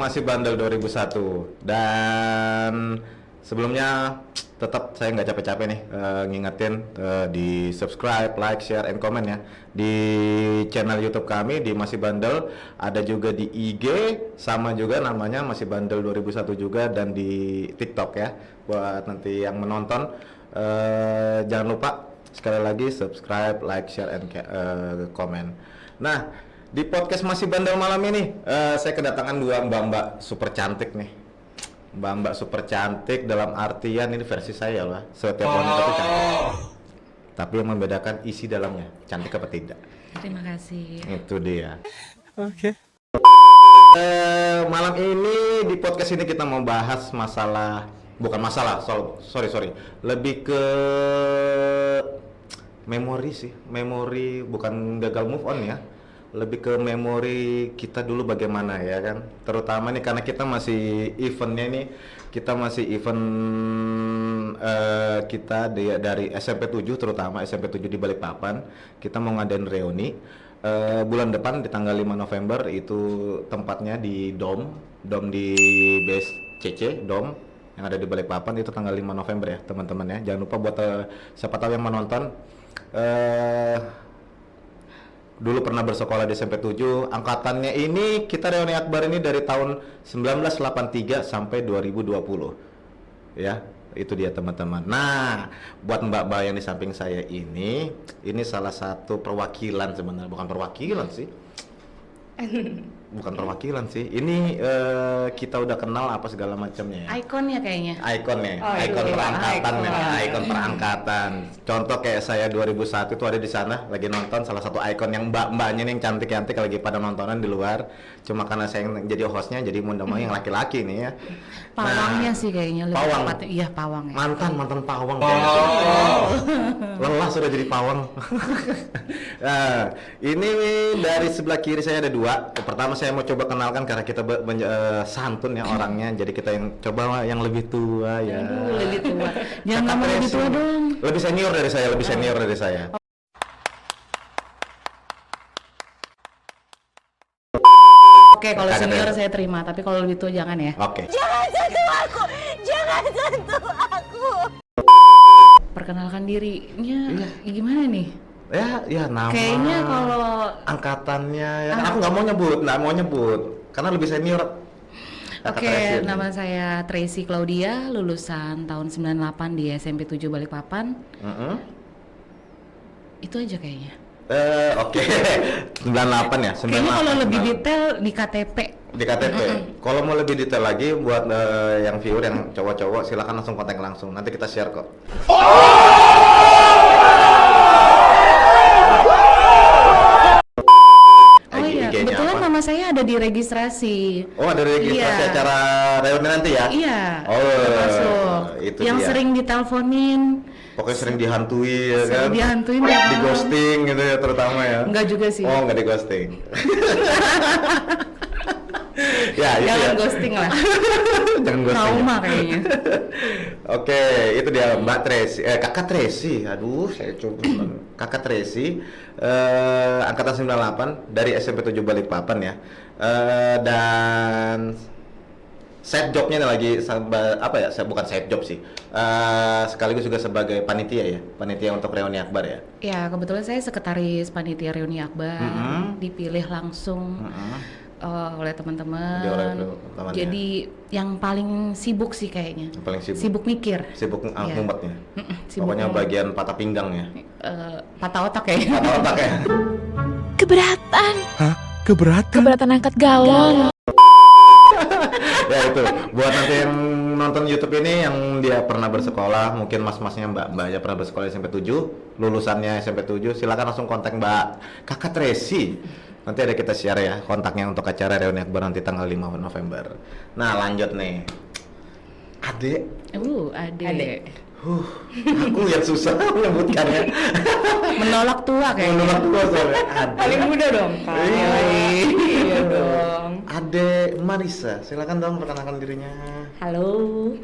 Masih Bandel 2001. Dan sebelumnya tetap saya nggak capek-capek nih ngingetin di subscribe, like, share, and comment ya di channel YouTube kami di Masih Bandel. Ada juga di IG sama juga namanya Masih Bandel 2001 juga, dan di TikTok ya buat nanti yang menonton. Jangan lupa sekali lagi subscribe, like, share, and comment. Nah, di podcast Masih Bandel malam ini saya kedatangan dua mbak-mbak super cantik nih. Mbak-mbak super cantik dalam artian ini versi saya lah. Setiap wanita itu cantik. Tapi yang membedakan isi dalamnya, cantik apa tidak. Terima kasih. Itu dia. Oke. Malam ini di podcast ini kita mau bahas masalah, bukan masalah, sorry. Lebih ke memori sih. Memori, bukan gagal move on ya. Lebih ke memori kita dulu bagaimana ya kan, terutama nih karena kita masih eventnya nih, kita masih event kita dari SMP 7, terutama SMP 7 di Balikpapan. Kita mau ngadain reuni bulan depan di tanggal 5 November, itu tempatnya di Dom di BSCC Dom yang ada di Balikpapan, itu tanggal 5 November ya teman-teman ya. Jangan lupa buat siapa tahu yang menonton dulu pernah bersekolah di SMP 7, angkatannya ini kita reuni akbar ini dari tahun 1983 sampai 2020 ya, itu dia teman-teman. Nah, buat mbak-mbak yang di samping saya ini salah satu perwakilan, sebenarnya bukan perwakilan sih, bukan perwakilan sih, ini kita udah kenal apa segala macamnya ya. Ikonnya kayaknya. Ikonnya, Oh, ikon iya. perangkatan Icon. ya, ikon perangkatan. Contoh kayak saya 2001 itu ada di sana lagi nonton salah satu ikon yang mbak-mbaknya nih yang cantik-cantik lagi pada nontonan di luar. Cuma karena saya yang jadi hostnya jadi mau yang laki-laki nih ya. Pawangnya sih kayaknya lebih pawang. tepatnya. Iya, pawang ya. Mantan pawang. Lelah sudah jadi pawang. Nah, ini dari sebelah kiri saya ada dua. Pertama saya mau coba kenalkan karena kita santun ya orangnya. Jadi kita yang coba yang lebih tua ya. Aduh, lebih tua. Jangan Kakak ngomong lebih Tracy. tua dong. Lebih senior dari saya. Oke, kalau Kakak senior Tracy. saya terima, tapi kalau lebih tua jangan ya. Oke. Jangan sentuh aku! Jangan sentuh aku! Perkenalkan dirinya Iya. gimana nih? Ya nama. Kayaknya kalau angkatannya ya. Aku nggak mau nyebut karena lebih senior. Kakak Oke, Tracy ini. nama saya Tracy Claudia, lulusan tahun 98 di SMP 7 Balikpapan. Mm-mm. Itu aja kayaknya. Oke. 98 ya. 98. Kayaknya kalau lebih detail di KTP. Di KTP. Kalau mau lebih detail lagi buat yang viewer yang cowok-cowok silakan langsung kontak langsung. Nanti kita share kok. Oh iya, IG-nya kebetulan apa? nama saya ada di registrasi. Oh, ada registrasi Iya. acara reuni nanti ya? Iya. Oh, termasuk. itu yang dia. sering diteleponin, Pokoknya sering dihantui ya kan? sering dihantuin Di tiap malam. ghosting gitu ya terutama ya? Enggak juga sih. Oh, nggak di ghosting. Ya, itu Jangan ya. ghosting lah. Jangan ghosting. Trauma ya. kayaknya. Oke, itu dia Mbak Tracy, Kakak Tracy. Aduh, saya coba. Kakak Tracy, angkatan 98 dari SMP 7 Balikpapan ya. Dan side jobnya lagi apa ya? Bukan side job sih. Sekaligus juga sebagai panitia ya, panitia untuk reuni akbar ya. Ya, kebetulan saya sekretaris panitia reuni akbar, Mm-mm. dipilih langsung oleh teman-teman. Oleh teman-teman, Jadi yang paling sibuk sih kayaknya. Yang paling sibuk. Sibuk mikir. Sibuk Iya. ngumpetnya. Sibuk Pokoknya ngumpet. bagian patah pinggang ya. Patah otak ya. Patah otak ya. Keberatan! Keberatan. Keberatan angkat galon! Ya itu buat nanti yang nonton YouTube ini yang dia pernah bersekolah, mungkin mas-masnya mbak-mbaknya pernah bersekolah di SMP 7, lulusannya SMP 7, silakan langsung kontak Mbak Kakak Tracy. Nanti ada kita share ya kontaknya untuk acara reuni akbar nanti tanggal 5 November. Nah, lanjut nih. Adek. Adek. Aku yang susah menyebutkannya. Menolak tua kayaknya. Menolak tua soalnya. Adek. Paling muda dong, Kak. Iya. Iya dong. Adek Marisa, silakan dong perkenalkan dirinya. Halo,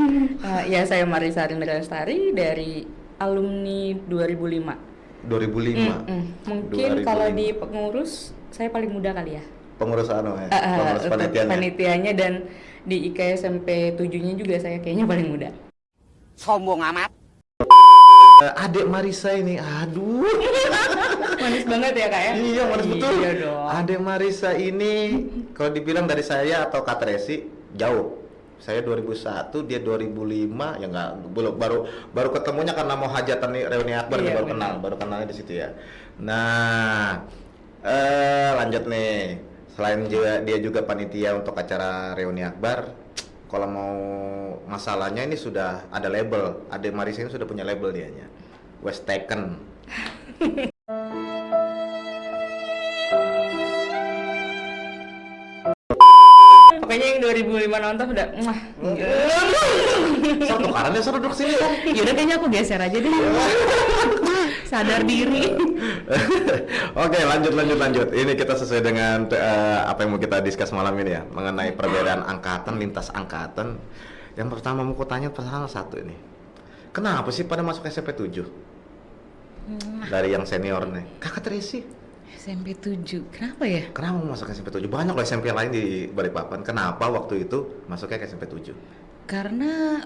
ya saya Marisa Rindra Lestari dari alumni 2005. 2005. Mungkin kalau di pengurus saya paling muda kali ya. pengurus pengurus ikut panitianya. panitianya, dan di IK SMP 7-nya juga saya kayaknya paling muda. Sombong amat. Adik Marisa ini, aduh. Manis banget ya Kak ya? Iya, manis betul. Iya dong. Adik Marisa ini kalau dibilang dari saya atau Kak Tracy jauh. Saya 2001, dia 2005, ya enggak, belum baru ketemunya karena mau hajatan nih, reuni akbar nih, Iya, baru kenalnya di situ ya. Nah, lanjut nih. Selain dia juga panitia untuk acara reuni akbar, kalau mau masalahnya ini sudah ada label. Ade Marisa ini sudah punya label dianya. West Taken. Pokoknya yang 2005 nonton udah So, tukarannya suruh duduk sini kan. Yaudah kayaknya aku geser aja deh. Sadar diri. Oke, lanjut. Ini kita sesuai dengan apa yang mau kita discuss malam ini ya, mengenai perbedaan angkatan, lintas angkatan. Yang pertama mau tanya pertanyaan satu ini. Kenapa sih pada masuk SMP 7? Dari yang senior nih. Kakak Tracy, SMP 7, kenapa ya? kenapa mau masuk SMP 7? Banyak loh SMP lain di Balikpapan. Kenapa waktu itu masuknya ke SMP 7? Karena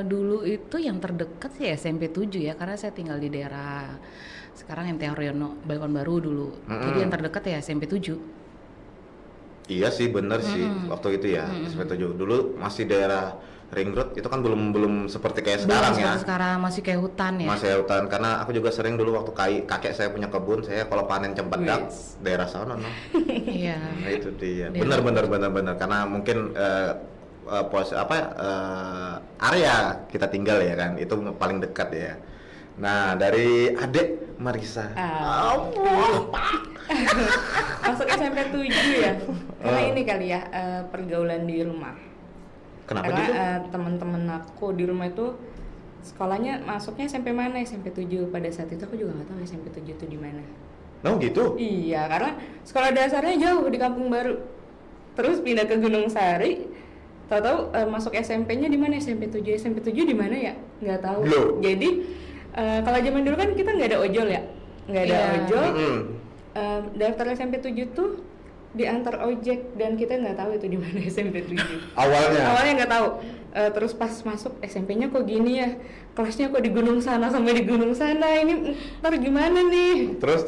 dulu itu yang terdekat sih SMP 7 ya, karena saya tinggal di daerah sekarang MT Haryono, Balikpapan Baru dulu. Jadi yang terdekat ya SMP 7. Iya sih, bener sih waktu itu ya, SMP 7. Dulu masih daerah Ring Road, itu kan belum seperti kayak sekarang ya. Sekarang masih kayak hutan ya. Masih hutan, karena aku juga sering dulu waktu kakek saya punya kebun, saya kalau panen cempedak daerah sana no. Iya. Nah itu dia. Daerah. Benar karena mungkin area kita tinggal ya kan, itu paling dekat ya. Nah, dari Adik Marisa. masuk SMP 7 ya. Karena ini kali ya, pergaulan di rumah. Kenapa Karena gitu? teman-teman aku di rumah itu sekolahnya masuknya SMP mana? SMP 7. Pada saat itu aku juga nggak tahu SMP 7 itu di mana. Oh gitu? Iya, karena sekolah dasarnya jauh di Kampung Baru. Terus pindah ke Gunung Sari. Tahu-tahu masuk SMP-nya di mana? SMP 7. SMP 7 di mana ya? Nggak tahu. Loh. Jadi kalau zaman dulu kan kita nggak ada ojol ya. Nggak ada Iya. ojol. Mm-mm. Daftar SMP 7 tuh diantar ojek, dan kita nggak tahu itu di mana SMP 7. Awalnya nggak tahu. Terus pas masuk SMP-nya kok gini ya, kelasnya kok di gunung sana sampai di gunung sana, ini ntar gimana nih? Terus.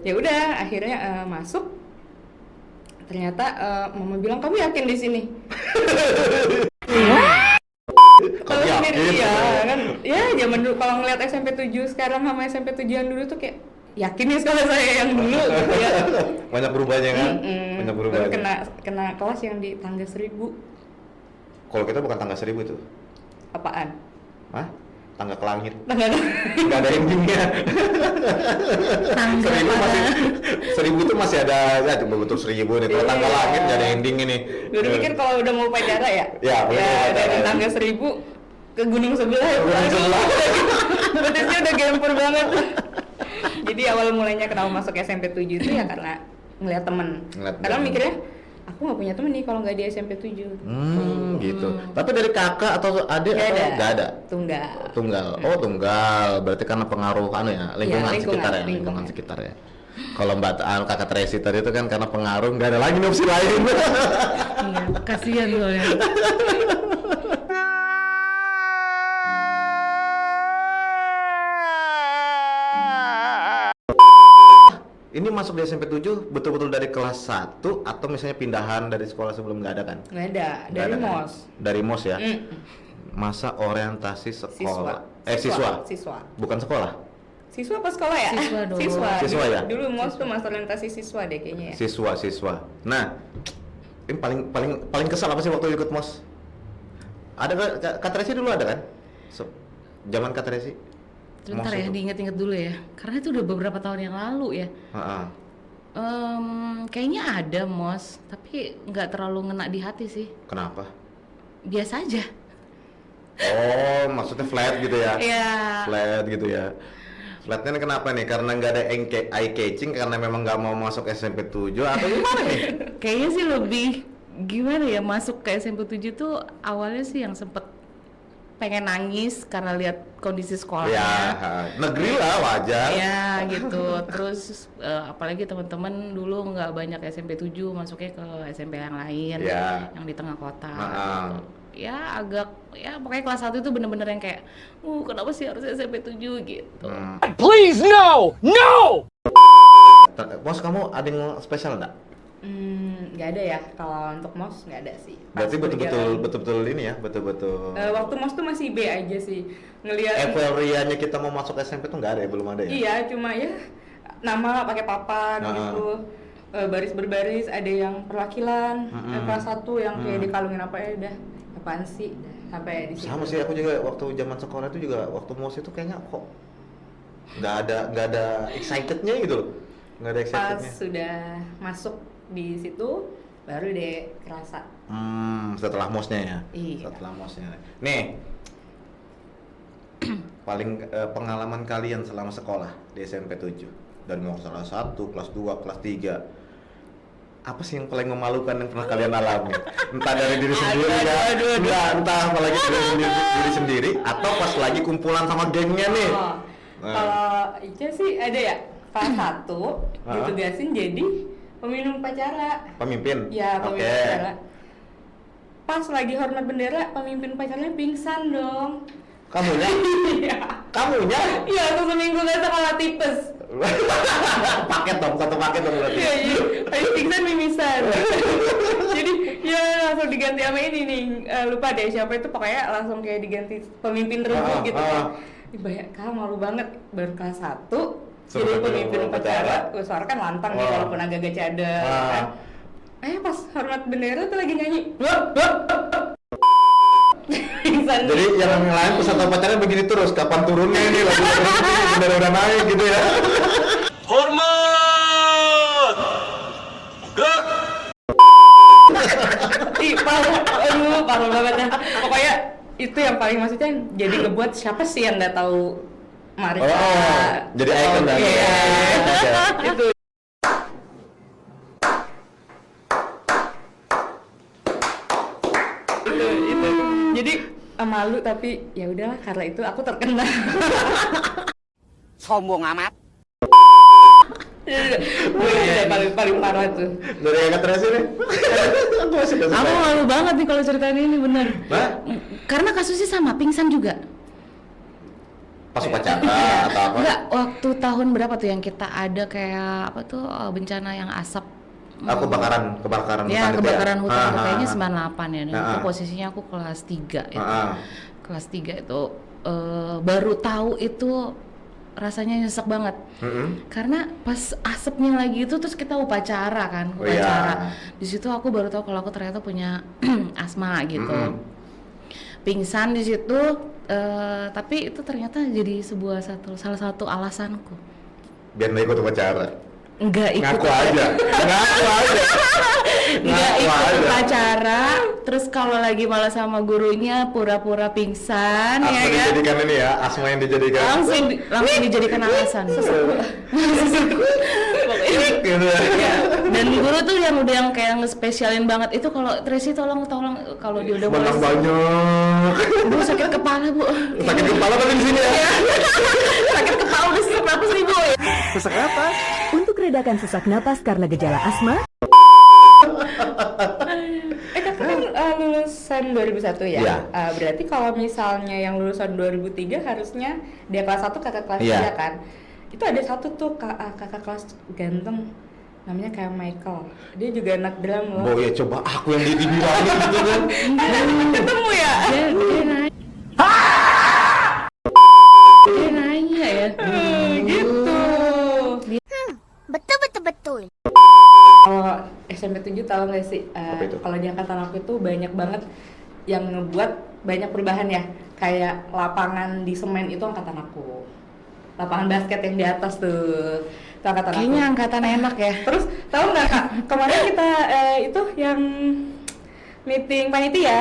Ya udah, akhirnya masuk. Ternyata mama bilang, kamu yakin di sini? Kalau yakin? sendiri ya kan, ya zaman dulu kalau ngeliat SMP 7 sekarang sama SMP 7 yang dulu tuh kayak yakin nih sekolah saya yang dulu gitu ya. Banyak perubahannya kan? Banyak Baru perubahannya. kena kelas yang di tangga 1000. Kalau kita bukan tangga 1000 itu. Apaan? Hah? Tangga ke langit. Tangga Nggak ada endingnya. Tangga 1000 itu masih ada, ya coba betul 1000 nih. Kalau tangga Iya. langit nggak ada ending ini. Gue pikir kalau udah mau upacara ya, Ya, udah mau upacara. dari tangga 1000 ke gunung sebelah ya. Gunung sebelah. Betisnya udah gempur banget. Jadi awal mulainya kenapa masuk SMP 7 itu ya karena ngeliat temen. Karena mikirnya, aku nggak punya temen nih kalau nggak di SMP 7. Gitu. Tapi dari kakak atau adik Nggak atau ada. nggak ada? Tunggal. Tunggal. Oh, tunggal. Berarti karena pengaruh lingkungan Iya, sekitar ya, lingkungan lingkungan. sekitar ya. Kalau kakak Tracy tadi itu kan karena pengaruh, nggak ada lagi opsi lain. Iya, kasihan soalnya. Ini masuk di SMP 7 betul-betul dari kelas 1 atau misalnya pindahan dari sekolah sebelum nggak ada kan? Nggak ada, Nggak dari ada kan? MOS. Dari MOS ya. Mm. Masa orientasi sekolah. Siswa. Bukan sekolah. Siswa apa sekolah ya? Siswa dong. Siswa ya? Dulu MOS tuh masa orientasi siswa deh kayaknya ya. Siswa. Nah, ini paling kesal apa sih waktu ikut MOS? Ada Kak Tracy dulu ada kan? Zaman Kak Tracy? Sebentar MOS ya, itu. diinget-inget dulu ya. Karena itu udah beberapa tahun yang lalu ya. Ha-ha. Kayaknya ada MOS, tapi nggak terlalu ngena di hati sih. Kenapa? Biasa aja. Oh, maksudnya flat gitu ya? Iya. Flat gitu ya. Flatnya kenapa nih? Karena nggak ada eye catching, karena memang nggak mau masuk SMP 7 atau gimana nih? Kayaknya sih lebih gimana ya, masuk ke SMP 7 tuh awalnya sih yang sempet pengen nangis karena lihat kondisi sekolahnya. Ya, negeri lah wajar. Ya gitu. Terus apalagi teman-teman dulu nggak banyak SMP 7, masuknya ke SMP yang lain, Ya. yang di tengah kota. Heeh. Gitu. Ya agak, ya pokoknya kelas 1 itu bener-bener yang kayak, kenapa sih harus SMP 7 gitu. Please, no! No! Bos, kamu ada yang spesial nggak? Nggak ada ya, kalau untuk MOS nggak ada sih. Berarti Pas berjalan. betul-betul ini ya, betul-betul. Waktu MOS tuh masih B aja sih, ngelihat. Euforianya kita mau masuk SMP tuh nggak ada ya, belum ada ya? Iya, cuma ya nama pakai papan gitu. Baris berbaris, ada yang perwakilan, kelas 1 yang kayak dikalungin apa ya, udah apaan sih, sampai di situ. Sama sih, aku juga waktu zaman sekolah itu juga waktu MOS itu kayaknya kok nggak ada excitednya gitu loh, nggak ada Pas excitednya. sudah masuk di situ baru deh kerasa. Setelah MOS-nya ya. Iya. Setelah MOS-nya. Nih, paling pengalaman kalian selama sekolah di SMP 7 dari mau kelas 1, kelas 2, kelas 3. Apa sih yang paling memalukan yang pernah kalian alami? Entah dari diri sendiri ya, entah apalagi dari diri sendiri, atau pas lagi kumpulan sama gengnya nih. Kalau Ica sih ada ya, kelas 1 ditugasin jadi pemimpin upacara. Pemimpin? Ya, Oke. pemimpin upacara. Pas lagi hormat bendera, pemimpin upacaranya pingsan dong. Kamunya? Iya. Kamunya? Iya, aku seminggu nggak sekolah tipes. Paket dong, satu paket dong berarti. Iya, iya. Habis pingsan mimisan. Jadi ya langsung diganti sama ini nih. Lupa deh siapa itu, pokoknya langsung kayak diganti pemimpin regu gitu kan. Banyak kan, malu banget, baru kelas 1 jadi pemimpin upacara. Suara kan lantang nih walaupun agak-agak cadel kan. Pas hormat bendera tuh lagi nyanyi. Pingsan. Jadi yang lain peserta upacara begini terus, kapan turunnya ini lagi bendera udah naik gitu ya. Hormat! Gerak! Ih, parah banget ya. Pokoknya itu yang paling maksudnya jadi ngebuat siapa sih yang nggak tahu Marika. Jadi icon dan Iya. Itu. Itu. Jadi malu tapi ya udahlah, karena itu aku terkenal. Sombong amat. Paling parah tuh. Dari yang Tracy nih. Aku masih gak Aku malu banget nih kalau ceritain ini, bener. Hah? Karena kasusnya sama, pingsan juga. Pas upacara atau apa? Enggak, waktu tahun berapa tuh yang kita ada kayak apa tuh, bencana yang asap. Kebakaran Ya, hutan itu kebakaran ya? hutan, Ah, kayaknya ah, 98 ya. Dan Ah, itu ah. posisinya aku kelas 3 itu. Ah, ah. Kelas 3 itu baru tahu itu rasanya nyesek banget. Karena pas asapnya lagi itu terus kita upacara kan, Oh, iya. upacara. Di situ aku baru tahu kalau aku ternyata punya asma gitu. Pingsan di situ, tapi itu ternyata jadi salah satu alasanku. Biar nggak ikut upacara. Enggak ikut Ngaku aja. Enggak Ngaku ikut aja. upacara, terus kalau lagi malah sama gurunya pura-pura pingsan, Asma ya kan? dijadikan ini ya, Asma yang dijadikan. Langsung dijadikan alasan. Pokoknya Gitu ya. ya. Dan guru tuh yang udah yang kayak ngespesialin banget itu, kalau Tracy tolong kalau dia udah mulai Menang banyak. Bu, sakit kepala Bu. Sakit kepala tapi di sini ya. Sakit kepala udah sesak napas nih Bu. Sesak napas? Untuk redakan sesak napas karena gejala asma, Kakak kan lulusan 2001 ya? Iya. Berarti kalau misalnya yang lulusan 2003 harusnya dia kelas 1, kakak kelas Iya. 3 kan? Itu ada satu tuh kakak kelas ganteng, namanya kayak Michael. Dia juga anak drum loh. Oh ya, coba aku yang di TV banget gitu kan. Ketemu ya? Dia nanya. Dia nanya ya. Gitu. betul. Kalau SMP 7 tahu nggak sih? Apa itu? Kalau di angkatan aku itu banyak banget yang ngebuat banyak perubahan ya. Kayak lapangan di semen itu angkatan aku. Lapangan basket yang di atas tuh, itu angkatan Kayaknya aku. angkatan enak ya. Terus tahu nggak Kak? Kemarin kita itu yang meeting panitia.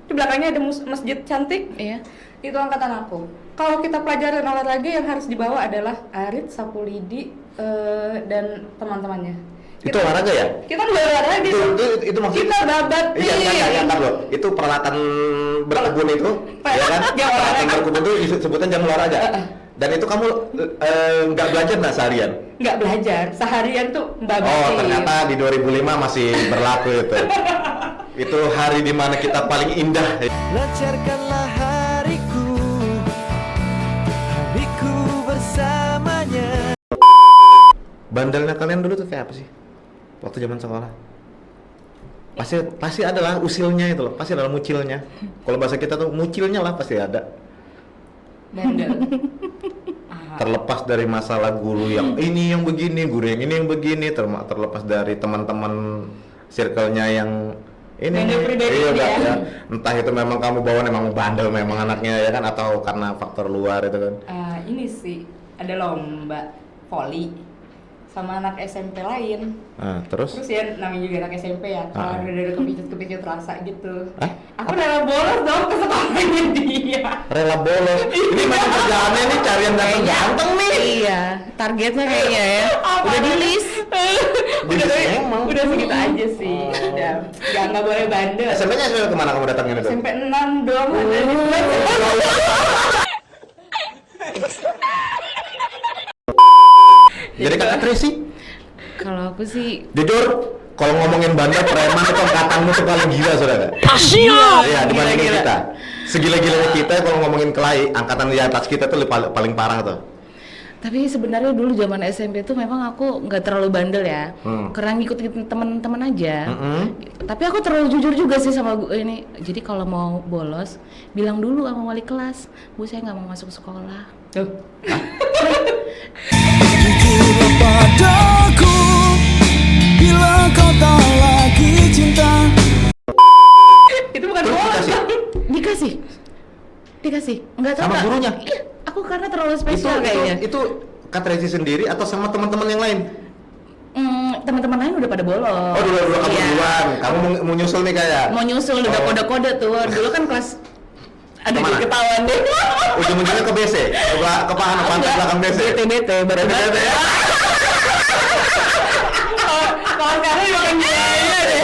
Di belakangnya ada masjid cantik. Iya. Itu angkatan aku. Kalau kita pelajaran olahraga yang harus dibawa adalah Arit, Sapulidi, dan teman-temannya. Itu olahraga ya? Kita nggak olahraga Itu maksudnya kita babat iya kan loh. Itu peralatan berkebun itu, ya kan? Jam olahraga. Peralatan berkebun itu sebutan jam olahraga. Dan itu kamu nggak belajar nggak seharian? Nggak belajar, seharian tuh babat. Oh, ternyata di 2005 masih berlaku itu. Itu hari dimana kita paling indah. Lancarkanlah hariku bersamanya. Bandelnya kalian dulu tuh kayak apa sih? Waktu zaman sekolah? Pasti ada lah usilnya itu loh, pasti ada mucilnya. Kalau bahasa kita tuh mucilnya lah pasti ada. Bandel. Terlepas dari masalah guru yang ini yang begini, guru yang ini yang begini, terlepas dari teman-teman circle-nya yang ini Bandel pribadi iya, ya. ya. Entah itu memang kamu bawa memang bandel memang anaknya ya kan, atau karena faktor luar itu kan. Ini sih ada lomba voli sama anak SMP lain. Terus ya namanya juga anak SMP ya, kalau udah kepicut rasa gitu. Aku Apa? rela bolos dong ke sekolahnya dia. Rela bolos. Ini memang kerjaannya nih cari yang ganteng nih. Iya, targetnya kayaknya ya. Udah di list. Udah segitu aja sih. Udah nggak boleh bandel. SMP-nya kemana kamu datangin itu? SMP 6 dong. Ada di Jadi kakak Tracy, Kalau aku sih jujur, kalau ngomongin bandel preman itu angkatanmu tuh paling gila saudara. Iya, dibandingin Gila-gila. kita. Segila-gilanya kita kalau ngomongin kelahi, angkatan di atas kita tuh paling parah tuh. tapi sebenarnya dulu zaman SMP tuh memang aku nggak terlalu bandel ya, karena ngikutin teman-teman aja. Tapi aku terlalu jujur juga sih sama ini. Jadi kalau mau bolos, bilang dulu sama wali kelas, Bu saya nggak mau masuk sekolah. Jujurlah padaku bila kau tak lagi cinta. Itu bukan Terus bolos. Dikasih, nggak tahu Sama Kak. gurunya? Iya, aku karena terlalu spesial kayaknya. itu Kak Tracy sendiri atau sama teman-teman yang lain? Teman-teman lain udah pada bolos. Oh, dulu kamu Iya. duluan. Kamu mau nyusul nih kayak. Mau nyusul udah Oh. kode-kode tuh. Dulu kan kelas ada Kemana? ketahuan deh. Ujung-ujungnya ke BC, ke pantai belakang BC. BT baru banget. Kalau sekarang makin gaya deh.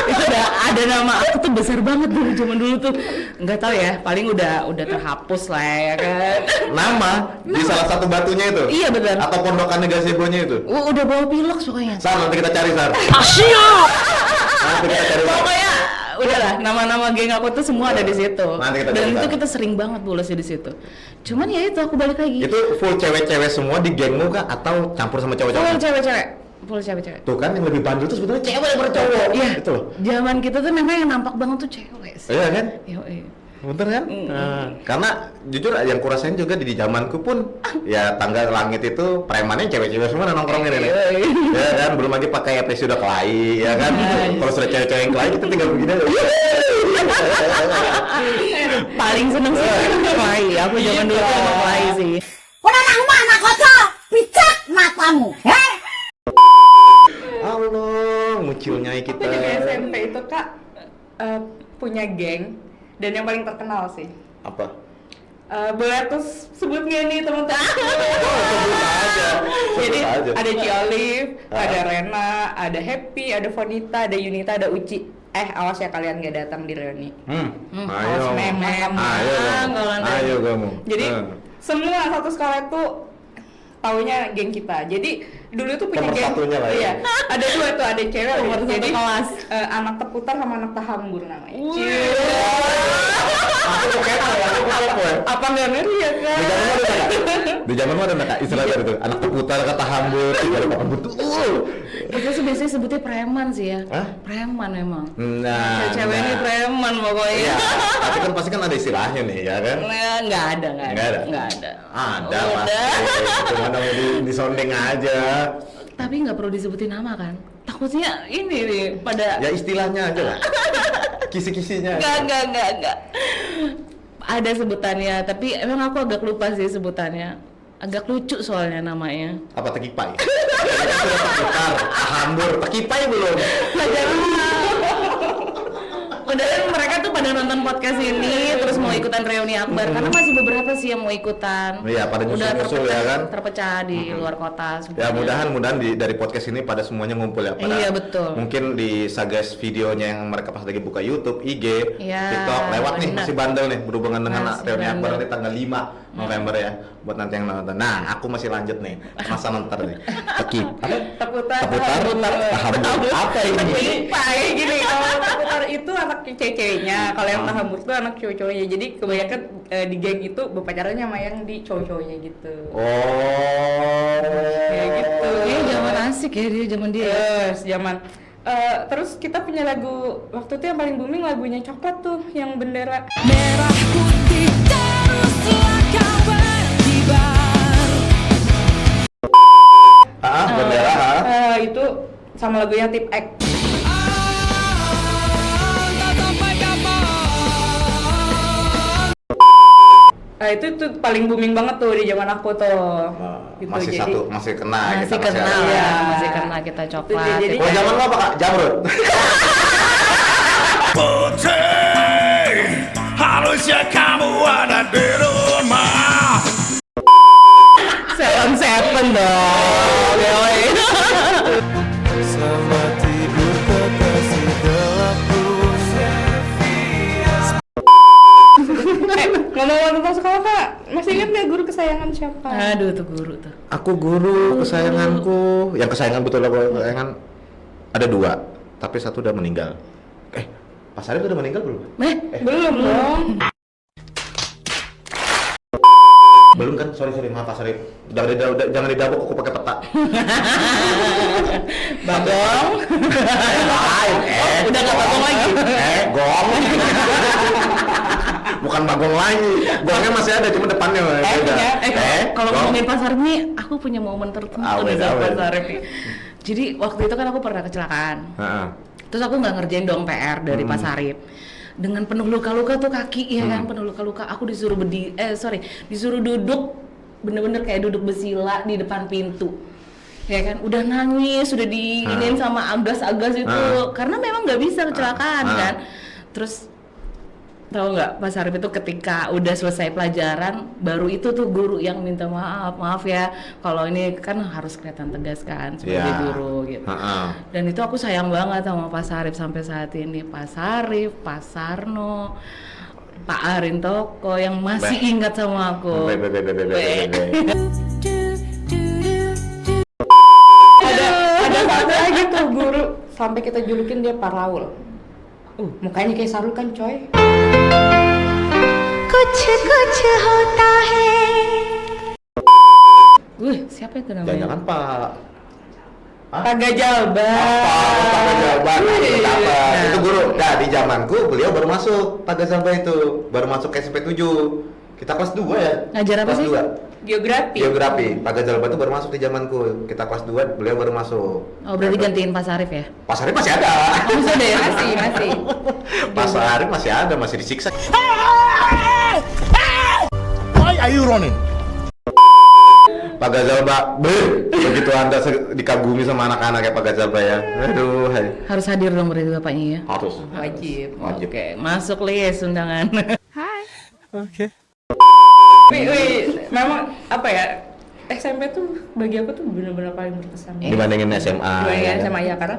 Itu ada nama aku tuh besar banget dulu zaman dulu tuh. Nggak tahu ya, paling udah terhapus lah ya kan. Nama di salah satu batunya itu. Iya, betul. Atau pondokannya gazebo-nya itu. Udah bawa pilok pokoknya. Sar, nanti kita cari Sar. Nanti kita cari Sar. Pokoknya udahlah, nama-nama geng aku tuh semua ada di situ. Nanti kita Dan cari itu tahu. kita sering banget bolosnya di situ. Cuman ya itu aku balik lagi. Itu full cewek-cewek semua di gengmu kah atau campur sama Full cowok-cowok? cewek-cewek. Full cewek-cewek. Tuh kan yang lebih bandel tuh sebetulnya cewek daripada cowok. Iya. Itu loh. Zaman kita tuh memang yang nampak banget tuh cewek sih. Iya kan? Yoi. Bener kan? Nah, karena jujur yang kurasain juga di zamanku pun ya tangga langit itu premannya cewek-cewek semua nongkrongnya nih. Ya kan, belum lagi pakai apresi udah kelahi, ya kan? Kalau sudah cewek-cewek yang kelahi kita tinggal begini aja. Paling seneng sih Klay. Aku zaman dulu tuh sama Klay sih. Penanang mana kocok? Picak matamu. Heh? Allah, muncilnya Aku kita. juga SMP itu Kak punya geng dan yang paling terkenal sih. Apa? Boleh aku sebut nggak nih teman-teman? Sebut aja. Jadi Sebut aja. ada Ci Olive, ada Rena, ada Happy, ada Vonita, ada Yunita, ada Uci. Awas ya kalian nggak datang di reuni. Ayo. Awas memang. Ayo dong. Ayo kamu. Jadi semua satu sekolah itu taunya geng kita. Jadi dulu tuh punya geng. Pemersatunya lah ya. Iya. Ada dua tuh, ada cewek. Nomor satu Jadi kelas. anak teputar sama anak tahambur namanya. Aku kepo ya, aku kepo ya. Apa nggak ngeri ya kan? Di zaman mana Kak? Istilahnya itu anak terputar kata hambur, tiga papan betul. Kita sih biasanya sebutnya preman sih ya. Hah? Preman emang. Nah, Cewek ini preman pokoknya. Iya, tapi kan pasti kan ada istilahnya nih, ya kan? Nggak ada. Nggak ada? Nggak ada. Ada Udah. pasti, cuma namanya di sounding aja. Tapi nggak perlu disebutin nama kan? Takutnya ini nih pada. Ya istilahnya aja lah. Kisi-kisinya. Nggak. Ada sebutannya, tapi emang aku agak lupa sih sebutannya. Agak lucu soalnya namanya. Apa tekipai? Sudah terputar, hambur, tekipai belum? Mudah-mudahan mereka tuh pada nonton podcast ini terus mau ikutan reuni akbar karena masih beberapa sih yang mau ikutan. Iya, pada Udah nyusul-nyusul ya kan. terpecah di luar kota Ya semuanya. mudahan dari podcast ini pada semuanya ngumpul ya. Pada Iya, betul. Mungkin di suggest videonya yang mereka pas lagi buka YouTube, IG, Iya, TikTok lewat nih benar. masih bandel nih berhubungan dengan Masih reuni akbar bandel. nanti tanggal 5 November ya buat nanti yang nonton. Nah, aku masih lanjut nih. Masa nonton nih. Tekip. Apa? Taputar. Apa ini? Kayak gini, kalau taputar itu anak cewek-ceweknya, kalau yang tahambur itu anak cowok-cowoknya. Jadi kebanyakan di geng itu berpacarannya sama yang di cowok-cowoknya gitu. Oh. Kayak gitu. Kayaknya zaman asik ya dia zaman dia. Zaman. Terus kita punya lagu waktu itu yang paling booming lagunya Coklat tuh, yang bendera. Merah putih teruslah kau berkibar. Bendera. Itu sama lagunya Tip X. Itu paling booming banget tuh di zaman aku tuh. Gitu, Masih jadi- satu, masih kena. Masih kita kenal ada. ya, Iya. masih kenal kita coklat. Jadi- itu. Oh, zaman lo apa Kak? Jamrut. Putih, harusnya kamu ada di rumah. Salon Seven dong. Yoi. Sama tidur kekasih gelapku. Ngomong-ngomong tentang sekolah Kak, masih ingat nggak guru kesayangan siapa? Aduh tuh guru tuh. Aku guru kesayanganku, yang kesayangan betul lah kalau kesayangan ada 2, tapi satu udah meninggal. Pak Sarip udah meninggal belum? Belum dong. Belum kan? Sorry maaf Pak Sarip. Jangan didabuk aku pakai peta. Bagong. Lain, Udah nggak bagong lagi. Gong. Bukan bagong lagi. Gongnya masih ada, cuma depannya beda. Kalau Gong. ngomongin Pak Sarip nih, aku punya momen tertentu Awen, nih sama Pak awen. Sarip nih. Jadi waktu itu kan aku pernah kecelakaan. Heeh. Terus aku nggak ngerjain dong PR dari Pak Sarip. Dengan penuh luka-luka tuh kaki ya kan, penuh luka-luka. Aku disuruh disuruh duduk bener-bener kayak duduk besila di depan pintu. Ya kan, udah nangis, sudah diinin sama agas-agas itu, karena memang nggak bisa kecelakaan kan. Terus tahu nggak, Pak Sarip itu ketika udah selesai pelajaran, baru itu tuh guru yang minta maaf ya, kalau ini kan harus kelihatan tegas kan sebagai Iya. guru gitu. Heeh. Dan itu aku sayang banget sama Pak Sarip sampai saat ini. Pak Sarip, Pak Sarno, Pak Arin Toko yang masih ingat sama aku. Ada satu lagi tuh guru sampai kita julukin dia Pak Raul. Mukanya kayak Sarul kan coy. कुछ कुछ होता है Wih, siapa itu namanya? Jangan Pak. Pak Gajalban. Pak Gajalban. Nah. Itu guru. Nah, di zamanku beliau baru masuk Pak Gajalban itu, baru masuk ke SMP 7. Kita kelas 2 ya. Ngajar apa Kelas sih? 2. Geografi. Geografi. Pak Gajalban itu baru masuk di zamanku. Kita kelas 2, beliau baru masuk. Oh, berarti gantiin Pak Sarip ya? Pak Sarip masih ada. Masih ada ya? Masih. Pak Sarip masih ada, masih disiksa. Why are you running? Pak Gazalba, begitu Anda dikagumi sama anak-anak kayak Pak Gazalba ya. Aduh, hai. Harus hadir dong berarti bapaknya ya? Harus. Wajib. Wajib. Oke, masuk list undangan. Oke. Wih, memang apa ya? SMP tuh bagi aku tuh benar-benar paling berkesan. Dibandingin SMA. Dibandingin ya kan? SMA ya, karena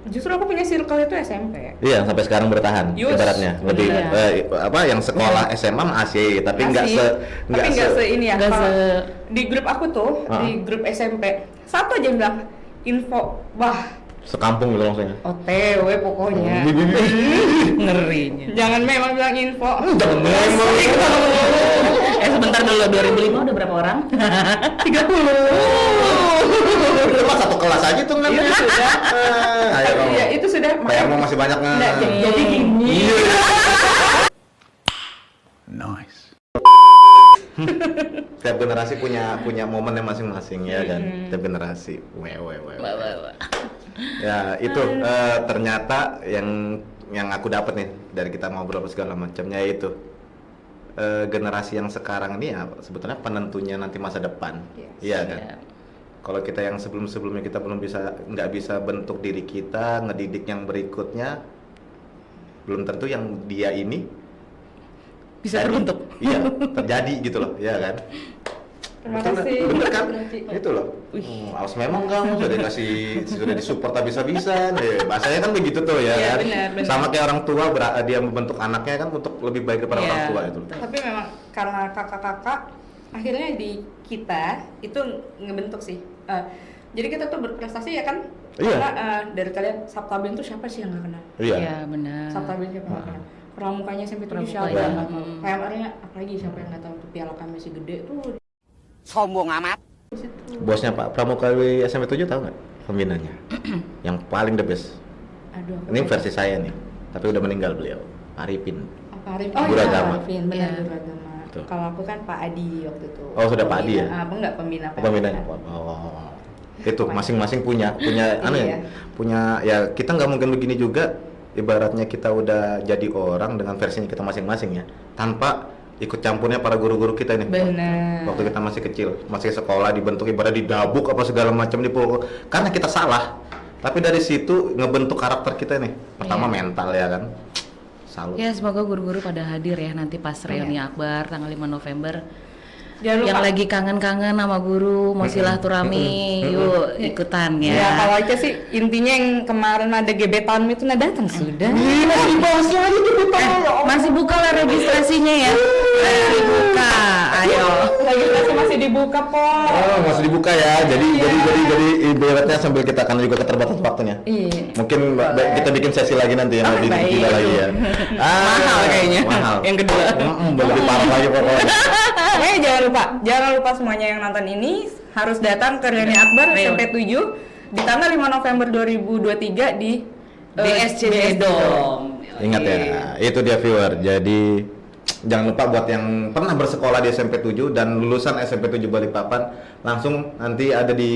justru aku punya circle itu SMP. Iya, sampai sekarang bertahan Yus, ibaratnya. Lebih bener. apa yang sekolah SMA masih, tapi nggak Masih. Tapi nggak se ini ya. nggak kalau se- Di grup aku tuh, di grup SMP, satu aja yang bilang info, wah sekampung gitu langsung ya. OTW pokoknya. Ngerinya. Jangan memang bilang info. Jangan memang. Sebentar dulu, 2005 udah berapa orang? 30. Itu mah satu kelas aja tuh nggak Itu sudah. Ayo kamu. Ya itu sudah. PR mau masih banyak nggak? Nggak, jadi gini. Nice. Setiap generasi punya momennya masing-masing ya kan. Setiap generasi. Wah. Ya itu ternyata yang aku dapat nih dari kita ngobrol segala macamnya itu generasi yang sekarang ini ya sebetulnya penentunya nanti masa depan. Iya kan. Iya. Kalau kita yang sebelum-sebelumnya kita nggak bisa bentuk diri kita, ngedidik yang berikutnya, belum tentu yang dia ini Bisa jadi. terbentuk. Iya, terjadi gitu loh, ya kan? Terima Betul, kasih. bener kan? Nanti. Itu loh. Awas memang kamu sudah disupport habis-habisan. Bahasanya kan begitu tuh ya Iya, kan. benar. Sama kayak orang tua dia membentuk anaknya kan untuk lebih baik daripada Iya, orang tua itu. betul. Tapi memang karena kakak-kakak akhirnya di kita itu ngebentuk sih. Jadi kita tuh berprestasi ya kan? Iya. Karena dari kalian Sabtaben tuh siapa sih yang nggak kenal? Iya. Iya, benar. Sabtaben siapa yang nggak kenal? Pramukanya SMP 7 siapa Pramukanya. yang nggak tahu? PMR-nya apalagi siapa yang nggak tahu? Tuh piala kami masih gede tuh. Sombong amat. Di situ. Bosnya Pak Pramuka SMP 7 tahu nggak? Pembinanya. Yang paling the best. Aduh. Ini versi saya nih. Tapi udah meninggal beliau. Arifin. Apa Arif? Guru iya, agama. Arifin, benar Iya. guru agama. Betul. Kalau aku kan Pak Adi waktu itu. Oh, sudah Pak Adi ya? Apa enggak pembina? Pembinanya. PMR. Oh. Itu masing-masing punya anu Iya. ya. Punya ya kita nggak mungkin begini juga. Ibaratnya kita udah jadi orang dengan versinya kita masing-masing ya. Tanpa ikut campurnya para guru-guru kita nih. Benar. Waktu kita masih kecil, masih sekolah dibentuk ibarat didabuk apa segala macam dipukul karena kita salah. Tapi dari situ ngebentuk karakter kita nih. Pertama Iya. mental ya kan. Salut. Ya, semoga guru-guru pada hadir ya nanti pas reuni Iya. Akbar tanggal 5 November. Jangan lupa. Yang lagi kangen-kangen sama guru, mau silaturahmi, yuk ikutan ya. Ya kalau aja sih intinya yang kemarin ada gebetan itu nah datang sudah. Masih dibahas lagi Masih buka lah registrasinya ya. Masih buka. Ayo. Registrasi masih dibuka kok. Oh, masih dibuka ya. Jadi ibaratnya sambil kita kan juga keterbatasan waktunya. Iya. Mungkin kita bikin sesi lagi nanti yang lebih baik. gila lagi ya. Mahal kayaknya. Mahal. Yang kedua. Lebih parah lagi pokoknya. Pokoknya jangan lupa semuanya yang nonton ini harus datang ke Reuni Akbar Ayo. SMP 7 di tanggal 5 November 2023 di BSCD Dom. Ingat ya, itu dia viewer. Jadi jangan lupa buat yang pernah bersekolah di SMP 7 dan lulusan SMP 7 Balikpapan, langsung nanti ada di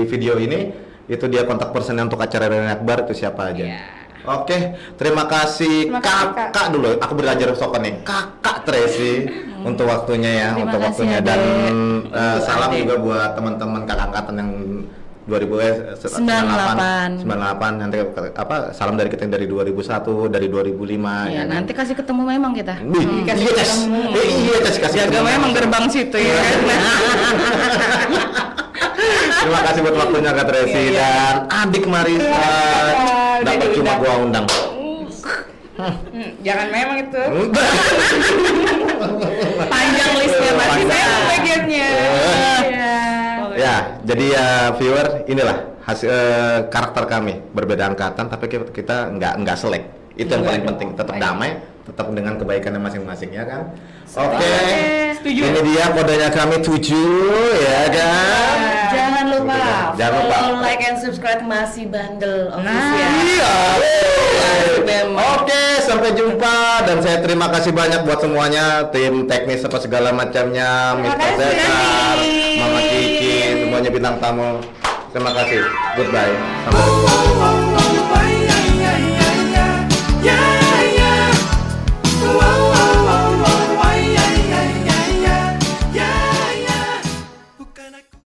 video ini, itu dia kontak personnya untuk acara Reuni Akbar itu siapa aja. Iya. Oke, terima kasih Terima kasih, Kak. kakak dulu. Aku belajar sopan nih, kakak Tracy untuk waktunya ya, Terima untuk kasih, waktunya Ade. dan salam Ade. juga buat teman-teman kakak angkatan yang 98. 98 nanti apa salam dari kita yang dari 2001 dari 2005 Ya, kan? nanti kasih ketemu memang kita. Wih, iya kasih Jaga memang gerbang situ ya kan. terima kasih buat waktunya Kak Tracy dan adik Marisa Udah dapat cuma diundang. gua undang. Jangan memang itu. Panjang listnya Tapi Marisa. saya bagiannya. Iya. Ya, jadi ya viewer inilah hasil karakter kami berbeda angkatan tapi kita nggak selek. Itu yang paling penting, tetap damai, tetap dengan kebaikannya masing-masing ya kan. Oke. Setuju. Ini dia kodenya kami 7 ya kan. Jangan lupa Jangan lupa. follow, like, and subscribe Masih Bandel Nah. official. Iya. Memang. Oke, sampai jumpa dan saya terima kasih banyak buat semuanya, tim teknis apa segala macamnya, Terima Mr. kasih. Zekar, Mama Kiki, semuanya bintang tamu. Terima kasih. Goodbye. Sampai jumpa.